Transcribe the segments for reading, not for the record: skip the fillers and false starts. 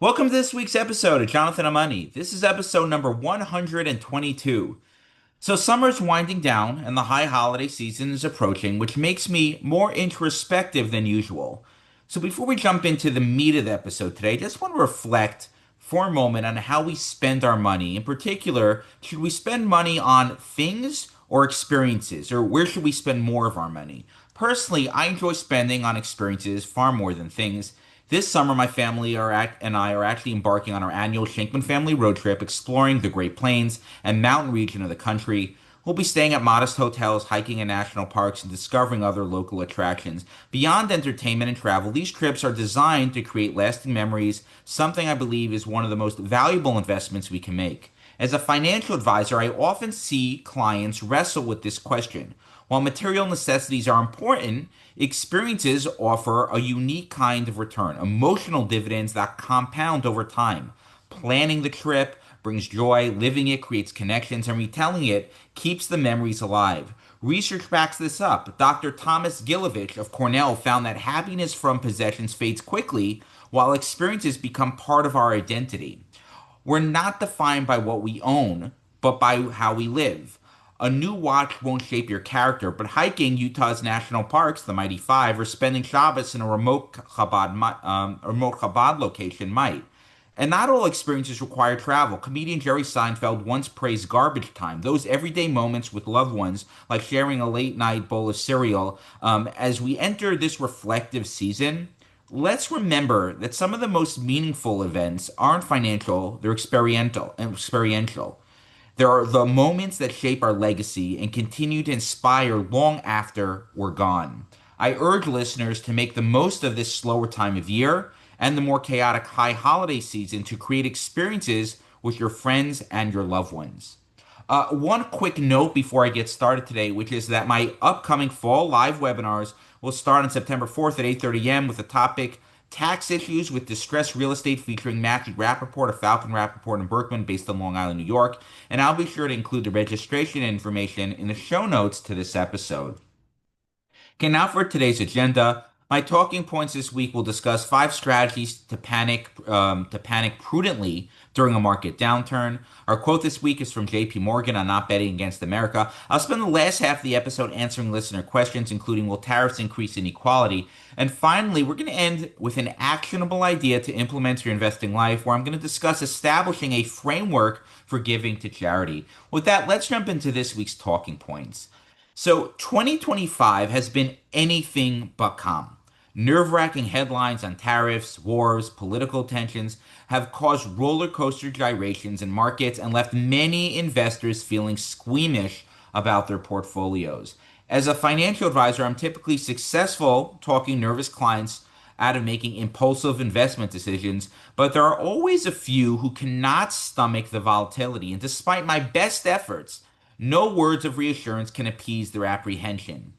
Welcome to this week's episode of Jonathan on Money. This is episode number 122. So, summer's winding down and the high holiday season is approaching, which makes me more introspective than usual. So, before we jump into the meat of the episode today, I just want to reflect for a moment on how we spend our money. In particular, should we spend money on things or experiences, or where should we spend more of our money? Personally, I enjoy spending on experiences far more than things. This summer, my family and I are actually embarking on our annual Shenkman family road trip, exploring the Great Plains and mountain region of the country. We'll be staying at modest hotels, hiking in national parks, and discovering other local attractions. Beyond entertainment and travel, these trips are designed to create lasting memories, something I believe is one of the most valuable investments we can make. As a financial advisor, I often see clients wrestle with this question. While material necessities are important, experiences offer a unique kind of return, emotional dividends that compound over time. Planning the trip brings joy, living it creates connections, and retelling it keeps the memories alive. Research backs this up. Dr. Thomas Gilovich of Cornell found that happiness from possessions fades quickly, while experiences become part of our identity. We're not defined by what we own, but by how we live. A new watch won't shape your character, but hiking Utah's national parks, the Mighty Five, or spending Shabbos in a remote Chabad location might. And not all experiences require travel. Comedian Jerry Seinfeld once praised garbage time, those everyday moments with loved ones, like sharing a late night bowl of cereal. As we enter this reflective season, let's remember that some of the most meaningful events aren't financial, they're experiential. There are the moments that shape our legacy and continue to inspire long after we're gone. I urge listeners to make the most of this slower time of year and the more chaotic high holiday season to create experiences with your friends and your loved ones. One quick note before I get started today, which is that my upcoming fall live webinars will start on September 4th at 8:30 a.m. with the topic Tax Issues with Distressed Real Estate featuring Matthew Rappaport of Falcon Rappaport and Berkman based on Long Island, New York. And I'll be sure to include the registration information in the show notes to this episode. Okay, now for today's agenda. My talking points this week will discuss 5 strategies to panic prudently during a market downturn. Our quote this week is from J.P. Morgan on not betting against America. I'll spend the last half of the episode answering listener questions, including will tariffs increase inequality? And finally, we're going to end with an actionable idea to implement your investing life, where I'm going to discuss establishing a framework for giving to charity. With that, let's jump into this week's talking points. So 2025 has been anything but calm. Nerve-wracking headlines on tariffs, wars, political tensions have caused roller coaster gyrations in markets and left many investors feeling squeamish about their portfolios. As a financial advisor, I'm typically successful talking nervous clients out of making impulsive investment decisions, but there are always a few who cannot stomach the volatility. And despite my best efforts, no words of reassurance can appease their apprehension.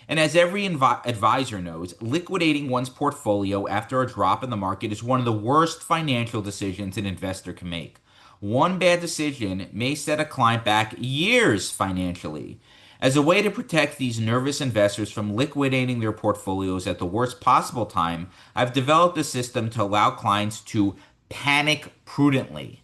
And as every advisor knows, liquidating one's portfolio after a drop in the market is one of the worst financial decisions an investor can make. One bad decision may set a client back years financially. As a way to protect these nervous investors from liquidating their portfolios at the worst possible time, I've developed a system to allow clients to panic prudently.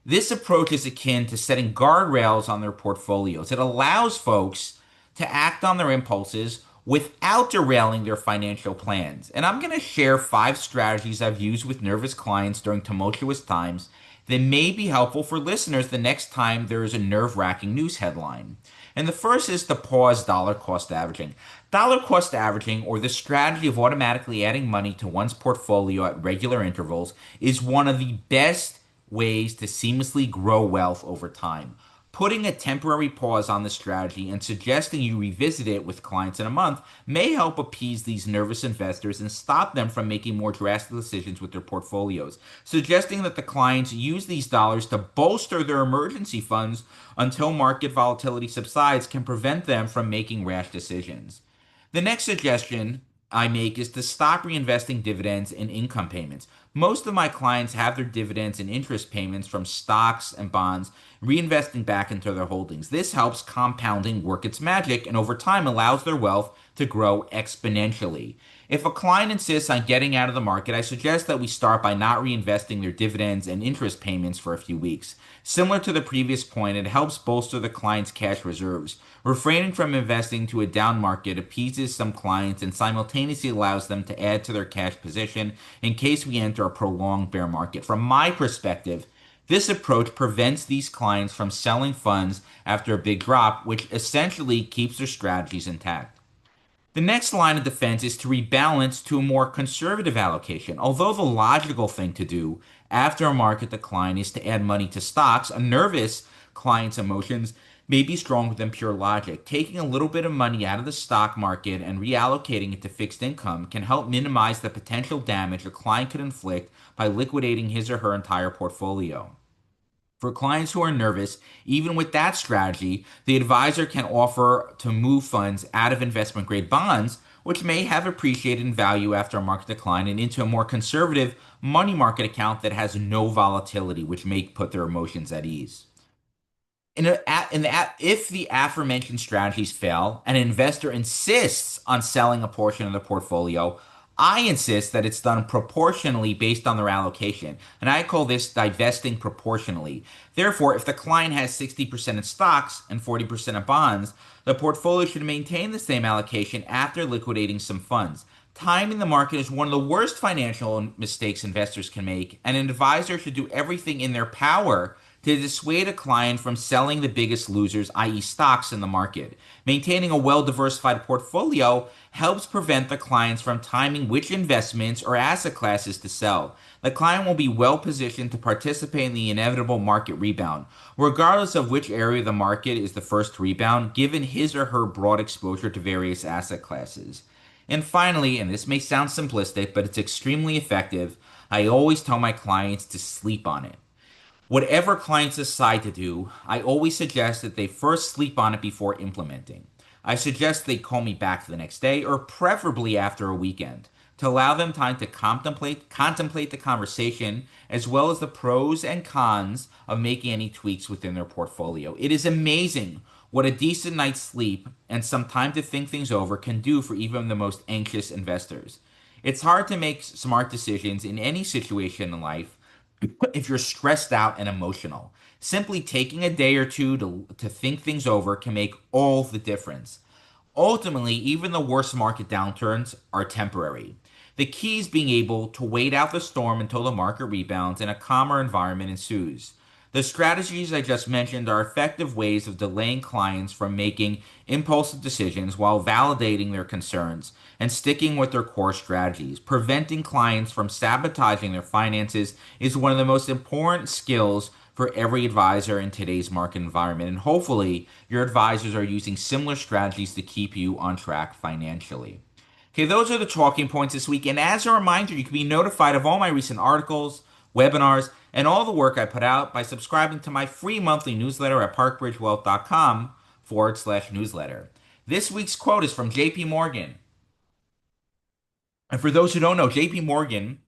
This approach is akin to setting guardrails on their portfolios. It allows folks to act on their impulses without derailing their financial plans. And I'm going to share 5 strategies I've used with nervous clients during tumultuous times that may be helpful for listeners the next time there is a nerve-wracking news headline. And the first is to pause dollar cost averaging. Dollar cost averaging, or the strategy of automatically adding money to one's portfolio at regular intervals, is one of the best ways to seamlessly grow wealth over time. Putting a temporary pause on the strategy and suggesting you revisit it with clients in a month may help appease these nervous investors and stop them from making more drastic decisions with their portfolios. Suggesting that the clients use these dollars to bolster their emergency funds until market volatility subsides can prevent them from making rash decisions. The next suggestion I make is to stop reinvesting dividends in income payments. Most of my clients have their dividends and interest payments from stocks and bonds reinvesting back into their holdings. This helps compounding work its magic and over time allows their wealth to grow exponentially. If a client insists on getting out of the market, I suggest that we start by not reinvesting their dividends and interest payments for a few weeks. Similar to the previous point, it helps bolster the client's cash reserves. Refraining from investing to a down market appeases some clients and simultaneously allows them to add to their cash position in case we enter a prolonged bear market. From my perspective, this approach prevents these clients from selling funds after a big drop, which essentially keeps their strategies intact. The next line of defense is to rebalance to a more conservative allocation. Although the logical thing to do after a market decline is to add money to stocks, a nervous client's emotions may be stronger than pure logic. Taking a little bit of money out of the stock market and reallocating it to fixed income can help minimize the potential damage a client could inflict by liquidating his or her entire portfolio. For clients who are nervous, even with that strategy, the advisor can offer to move funds out of investment grade bonds, which may have appreciated in value after a market decline, and into a more conservative money market account that has no volatility, which may put their emotions at ease. If the aforementioned strategies fail, an investor insists on selling a portion of the portfolio, I insist that it's done proportionally based on their allocation, and I call this divesting proportionally. Therefore, if the client has 60% in stocks and 40% in bonds, the portfolio should maintain the same allocation after liquidating some funds. Timing the market is one of the worst financial mistakes investors can make, and an advisor should do everything in their power to dissuade a client from selling the biggest losers, i.e., stocks in the market. Maintaining a well diversified portfolio helps prevent the clients from timing which investments or asset classes to sell. The client will be well positioned to participate in the inevitable market rebound, regardless of which area of the market is the first to rebound, given his or her broad exposure to various asset classes. And finally, and this may sound simplistic, but it's extremely effective, I always tell my clients to sleep on it. Whatever clients decide to do, I always suggest that they first sleep on it before implementing. I suggest they call me back the next day or preferably after a weekend to allow them time to contemplate the conversation as well as the pros and cons of making any tweaks within their portfolio. It is amazing what a decent night's sleep and some time to think things over can do for even the most anxious investors. It's hard to make smart decisions in any situation in life if you're stressed out and emotional. Simply taking a day or two to think things over can make all the difference. Ultimately, even the worst market downturns are temporary. The key is being able to wait out the storm until the market rebounds and a calmer environment ensues. The strategies I just mentioned are effective ways of delaying clients from making impulsive decisions while validating their concerns and sticking with their core strategies. Preventing clients from sabotaging their finances is one of the most important skills for every advisor in today's market environment. And hopefully, your advisors are using similar strategies to keep you on track financially. Okay, those are the talking points this week. And as a reminder, you can be notified of all my recent articles, webinars, and all the work I put out by subscribing to my free monthly newsletter at parkbridgewealth.com/newsletter. This week's quote is from JP Morgan. And for those who don't know, JP Morgan,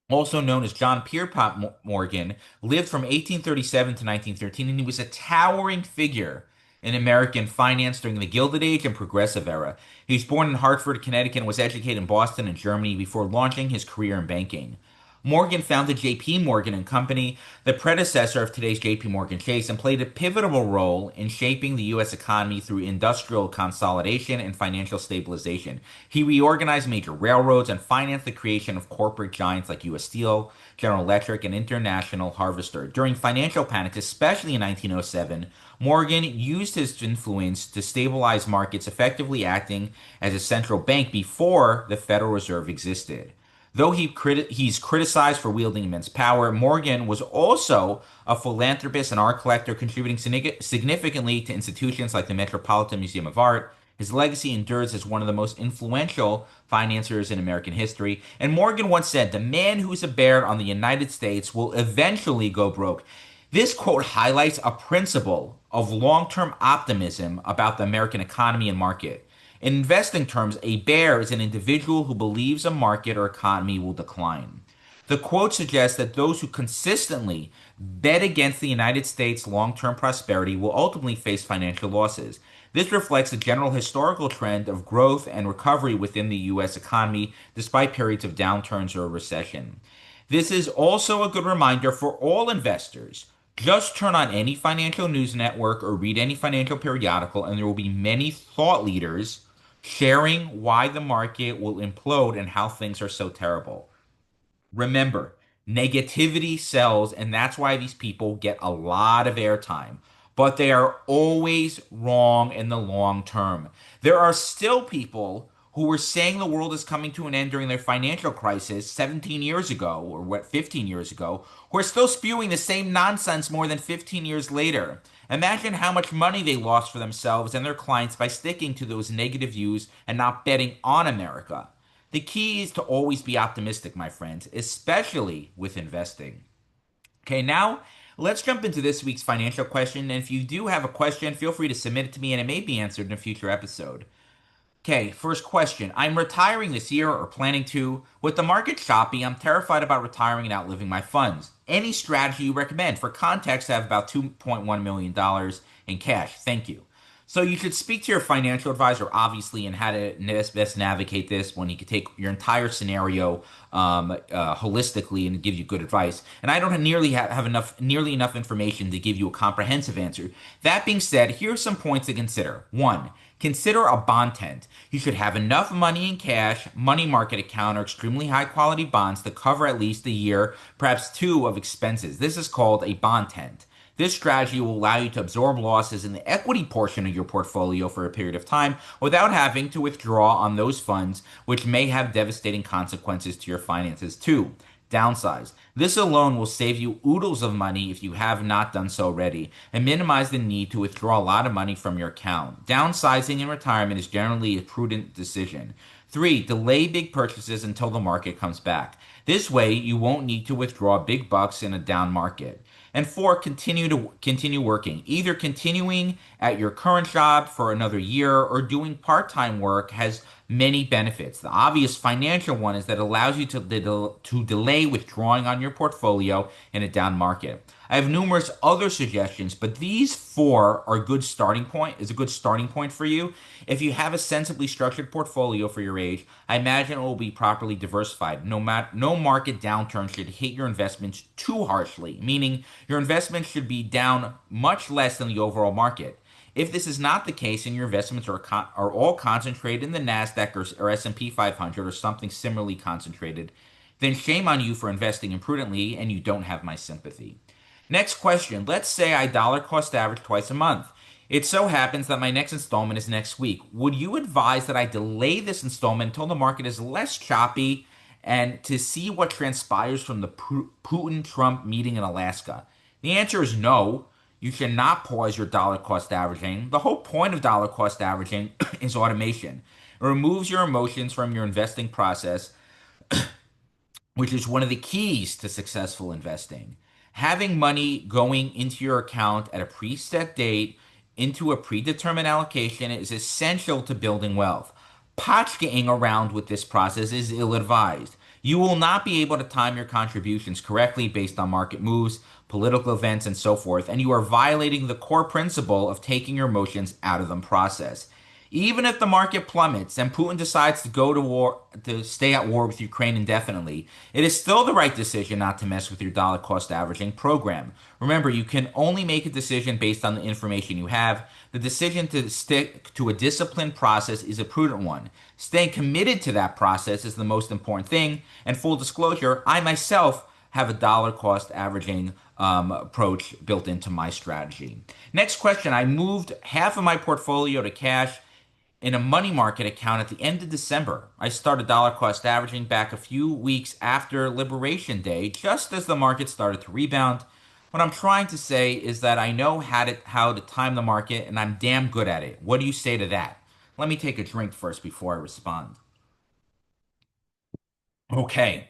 also known as John Pierpont Morgan, lived from 1837 to 1913, and he was a towering figure in American finance during the Gilded Age and Progressive Era. He was born in Hartford, Connecticut, and was educated in Boston and Germany before launching his career in banking. Morgan founded J.P. Morgan and Company, the predecessor of today's J.P. Morgan Chase, and played a pivotal role in shaping the U.S. economy through industrial consolidation and financial stabilization. He reorganized major railroads and financed the creation of corporate giants like U.S. Steel, General Electric, and International Harvester. During financial panics, especially in 1907, Morgan used his influence to stabilize markets, effectively acting as a central bank before the Federal Reserve existed. Though he's criticized for wielding immense power, Morgan was also a philanthropist and art collector, contributing significantly to institutions like the Metropolitan Museum of Art. His legacy endures as one of the most influential financiers in American history. And Morgan once said, "The man who's a bear on the United States will eventually go broke." This quote highlights a principle of long-term optimism about the American economy and market. In investing terms, a bear is an individual who believes a market or economy will decline. The quote suggests that those who consistently bet against the United States' long term prosperity will ultimately face financial losses. This reflects a general historical trend of growth and recovery within the U.S. economy despite periods of downturns or recession. This is also a good reminder for all investors. Just turn on any financial news network or read any financial periodical, and there will be many thought leaders sharing why the market will implode and how things are so terrible. Remember, negativity sells, and that's why these people get a lot of airtime. But they are always wrong in the long term. There are still people who were saying the world is coming to an end during their financial crisis 17 years ago, or what, 15 years ago, who are still spewing the same nonsense more than 15 years later. Imagine how much money they lost for themselves and their clients by sticking to those negative views and not betting on America. The key is to always be optimistic, my friends, especially with investing. Okay, now let's jump into this week's financial question. And if you do have a question, feel free to submit it to me and it may be answered in a future episode. Okay, first question. I'm retiring this year or planning to. With the market choppy, I'm terrified about retiring and outliving my funds. Any strategy you recommend? For context, I have about $2.1 million in cash. Thank you. So you should speak to your financial advisor, obviously, and how to best navigate this when he could take your entire scenario holistically and give you good advice. And I don't have nearly enough information to give you a comprehensive answer. That being said, here are some points to consider. One, consider a bond tent. You should have enough money in cash, money market account, or extremely high quality bonds to cover at least a year, perhaps two, of expenses. This is called a bond tent. This strategy will allow you to absorb losses in the equity portion of your portfolio for a period of time without having to withdraw on those funds, which may have devastating consequences to your finances too. Downsize. This alone will save you oodles of money if you have not done so already, and minimize the need to withdraw a lot of money from your account. Downsizing in retirement is generally a prudent decision. 3. Delay big purchases until the market comes back. This way, you won't need to withdraw big bucks in a down market. And 4, continue working. Either continuing at your current job for another year or doing part-time work has many benefits. The obvious financial one is that it allows you to delay withdrawing on your portfolio in a down market. I have numerous other suggestions, but these four are a good starting point for you. If you have a sensibly structured portfolio for your age, I imagine it will be properly diversified. No market downturn should hit your investments too harshly, meaning your investments should be down much less than the overall market. If this is not the case and your investments are all concentrated in the Nasdaq or S&P 500 or something similarly concentrated, then shame on you for investing imprudently and you don't have my sympathy. Next question. Let's say I dollar cost average twice a month. It so happens that my next installment is next week. Would you advise that I delay this installment until the market is less choppy and to see what transpires from the Putin-Trump meeting in Alaska? The answer is no. You should not pause your dollar cost averaging. The whole point of dollar cost averaging is automation. It removes your emotions from your investing process, which is one of the keys to successful investing. Having money going into your account at a preset date into a predetermined allocation is essential to building wealth. Potchking around with this process is ill advised. You will not be able to time your contributions correctly based on market moves, political events, and so forth, and you are violating the core principle of taking your emotions out of the process. Even if the market plummets and Putin decides to go to war, to stay at war with Ukraine indefinitely, it is still the right decision not to mess with your dollar cost averaging program. Remember, you can only make a decision based on the information you have. The decision to stick to a disciplined process is a prudent one. Staying committed to that process is the most important thing. And full disclosure, I myself have a dollar cost averaging approach built into my strategy. Next question. I moved half of my portfolio to cash in a money market account at the end of December. I started dollar cost averaging back a few weeks after Liberation Day, just as the market started to rebound. What I'm trying to say is that I know how to time the market, and I'm damn good at it. What do you say to that? Let me take a drink first before I respond. Okay.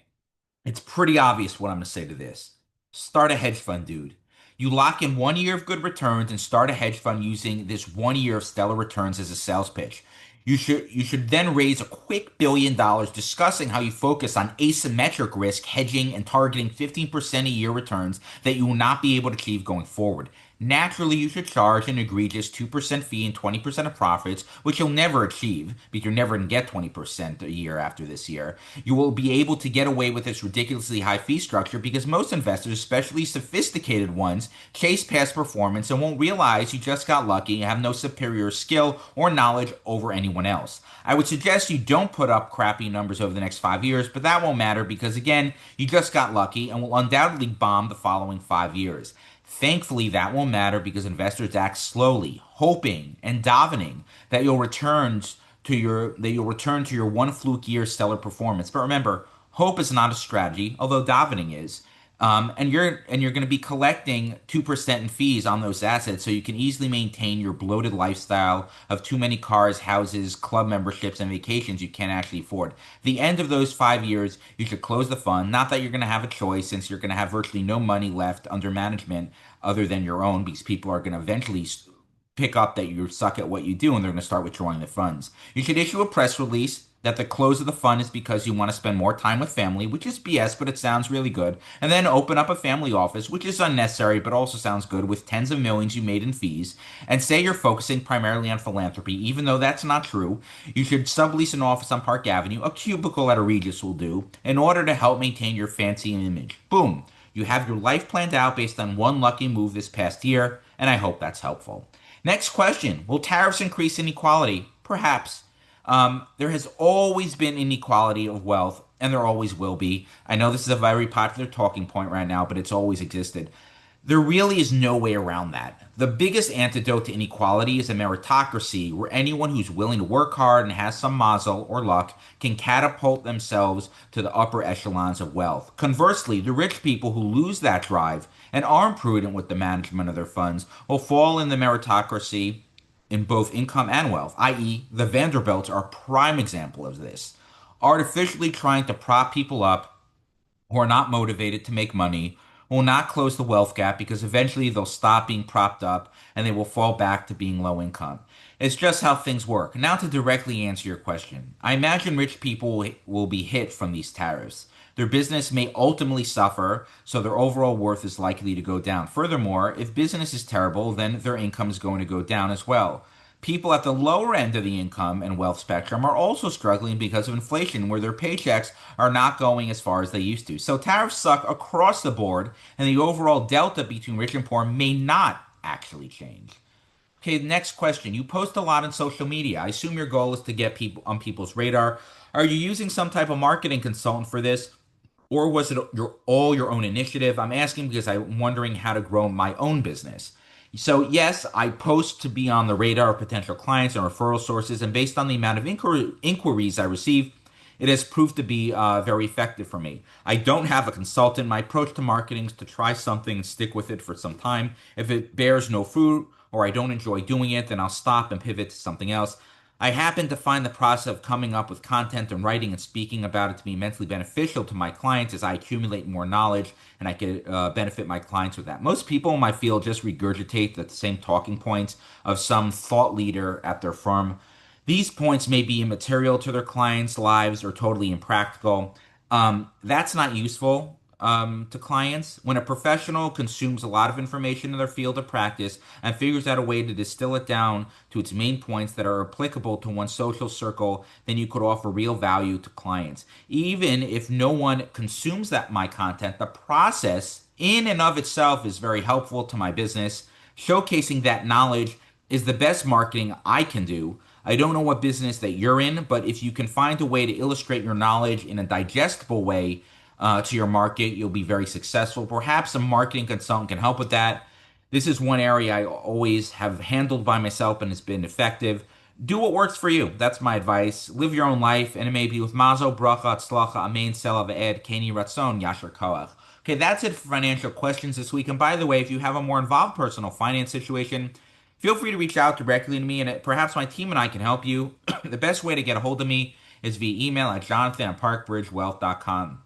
It's pretty obvious what I'm going to say to this. Start a hedge fund, dude. You lock in 1 year of good returns and start a hedge fund using this 1 year of stellar returns as a sales pitch. You should then raise a quick $1 billion discussing how you focus on asymmetric risk hedging and targeting 15% a year returns that you will not be able to achieve going forward. Naturally, you should charge an egregious 2% fee and 20% of profits, which you'll never achieve because you're never going to get 20% a year after this year. You will be able to get away with this ridiculously high fee structure because most investors, especially sophisticated ones, chase past performance and won't realize you just got lucky and have no superior skill or knowledge over anyone else. I would suggest you don't put up crappy numbers over the next 5 years, but that won't matter because, again, you just got lucky and will undoubtedly bomb the following 5 years. Thankfully, that won't matter because investors act slowly, hoping and davening that you'll return to your one fluke year stellar performance. But remember, hope is not a strategy, although davening is. And you're going to be collecting 2% in fees on those assets, so you can easily maintain your bloated lifestyle of too many cars, houses, club memberships, and vacations you can't actually afford. The end of those 5 years, you should close the fund. Not that you're going to have a choice, since you're going to have virtually no money left under management other than your own, because people are going to eventually pick up that you suck at what you do and they're going to start withdrawing the funds. You should issue a press release that the close of the fund is because you want to spend more time with family, which is BS, but it sounds really good. And then open up a family office, which is unnecessary, but also sounds good, with tens of millions you made in fees. And say you're focusing primarily on philanthropy, even though that's not true. You should sublease an office on Park Avenue, a cubicle at a Regis will do, in order to help maintain your fancy image. Boom. You have your life planned out based on one lucky move this past year, and I hope that's helpful. Next question. Will tariffs increase inequality? Perhaps. There has always been inequality of wealth, and there always will be. I know this is a very popular talking point right now, but it's always existed. There really is no way around that. The biggest antidote to inequality is a meritocracy where anyone who's willing to work hard and has some mazel or luck can catapult themselves to the upper echelons of wealth. Conversely, the rich people who lose that drive and aren't prudent with the management of their funds will fall in the meritocracy in both income and wealth, i.e., the Vanderbilts are a prime example of this. Artificially trying to prop people up who are not motivated to make money will not close the wealth gap because eventually they'll stop being propped up and they will fall back to being low income. It's just how things work. Now, to directly answer your question, I imagine rich people will be hit from these tariffs. Their business may ultimately suffer, so their overall worth is likely to go down. Furthermore, if business is terrible, then their income is going to go down as well. People at the lower end of the income and wealth spectrum are also struggling because of inflation, where their paychecks are not going as far as they used to. So tariffs suck across the board, and the overall delta between rich and poor may not actually change. Okay, next question. You post a lot on social media. I assume your goal is to get people on people's radar. Are you using some type of marketing consultant for this? Or was it your own initiative? I'm asking because I'm wondering how to grow my own business. So yes, I post to be on the radar of potential clients and referral sources, and based on the amount of inquiries I receive, it has proved to be very effective for me. I don't have a consultant. My approach to marketing is to try something and stick with it for some time. If it bears no fruit or I don't enjoy doing it, then I'll stop and pivot to something else. I happen to find the process of coming up with content and writing and speaking about it to be immensely beneficial to my clients as I accumulate more knowledge and I can benefit my clients with that. Most people in my field just regurgitate the same talking points of some thought leader at their firm. These points may be immaterial to their clients' lives or totally impractical. That's not useful to clients. When a professional consumes a lot of information in their field of practice and figures out a way to distill it down to its main points that are applicable to one's social circle, then you could offer real value to clients. Even if no one consumes that my content, the process in and of itself is very helpful to my business. Showcasing that knowledge is the best marketing I can do. I don't know what business that you're in, but if you can find a way to illustrate your knowledge in a digestible way to your market, you'll be very successful. Perhaps a marketing consultant can help with that. This is one area I always have handled by myself and has been effective. Do what works for you. That's my advice. Live your own life, and it may be with mazo, bracha, tzlacha, amen, sela, ve'ed, keni, ratzon, yasher koach. Okay, that's it for financial questions this week. And by the way, if you have a more involved personal finance situation, feel free to reach out directly to me, and perhaps my team and I can help you. The best way to get a hold of me is via email at jonathan@parkbridgewealth.com.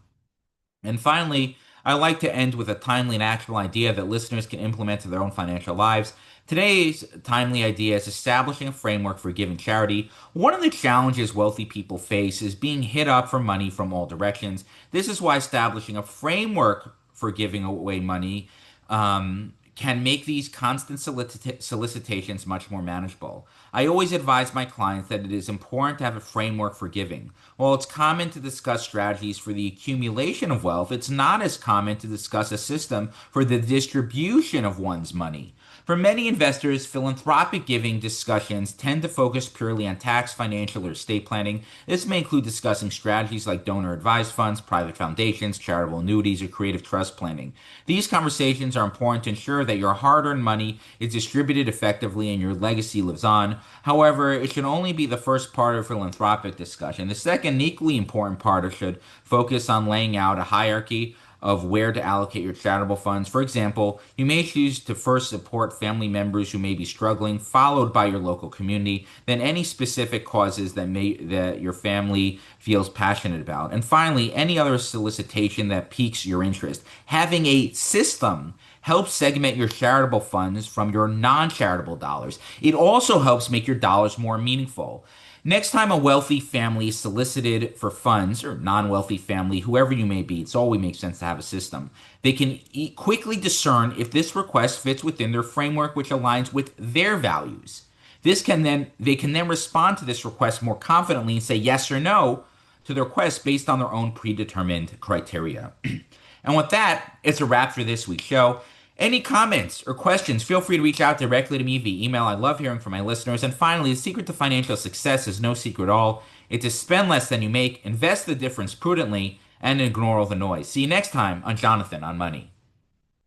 And finally, I like to end with a timely and actionable idea that listeners can implement to their own financial lives. Today's timely idea is establishing a framework for giving charity. One of the challenges wealthy people face is being hit up for money from all directions. This is why establishing a framework for giving away money can make these constant solicitations much more manageable. I always advise my clients that it is important to have a framework for giving. While it's common to discuss strategies for the accumulation of wealth, it's not as common to discuss a system for the distribution of one's money. For many investors, philanthropic giving discussions tend to focus purely on tax, financial, or estate planning. This may include discussing strategies like donor advised funds, private foundations, charitable annuities, or creative trust planning. These conversations are important to ensure that your hard earned money is distributed effectively and your legacy lives on. However, it should only be the first part of philanthropic discussion. The second, equally important part should focus on laying out a hierarchy of where to allocate your charitable funds. For example, you may choose to first support family members who may be struggling, followed by your local community, then any specific causes that your family feels passionate about. And finally, any other solicitation that piques your interest. Having a system helps segment your charitable funds from your non-charitable dollars. It also helps make your dollars more meaningful. Next time a wealthy family is solicited for funds, or non-wealthy family, whoever you may be, it's always makes sense to have a system. They can quickly discern if this request fits within their framework, which aligns with their values. They can then respond to this request more confidently and say yes or no to the request based on their own predetermined criteria. And with that, it's a wrap for this week's show. Any comments or questions, feel free to reach out directly to me via email. I love hearing from my listeners. And finally, the secret to financial success is no secret at all. It's to spend less than you make, invest the difference prudently, and ignore all the noise. See you next time on Jonathan on Money.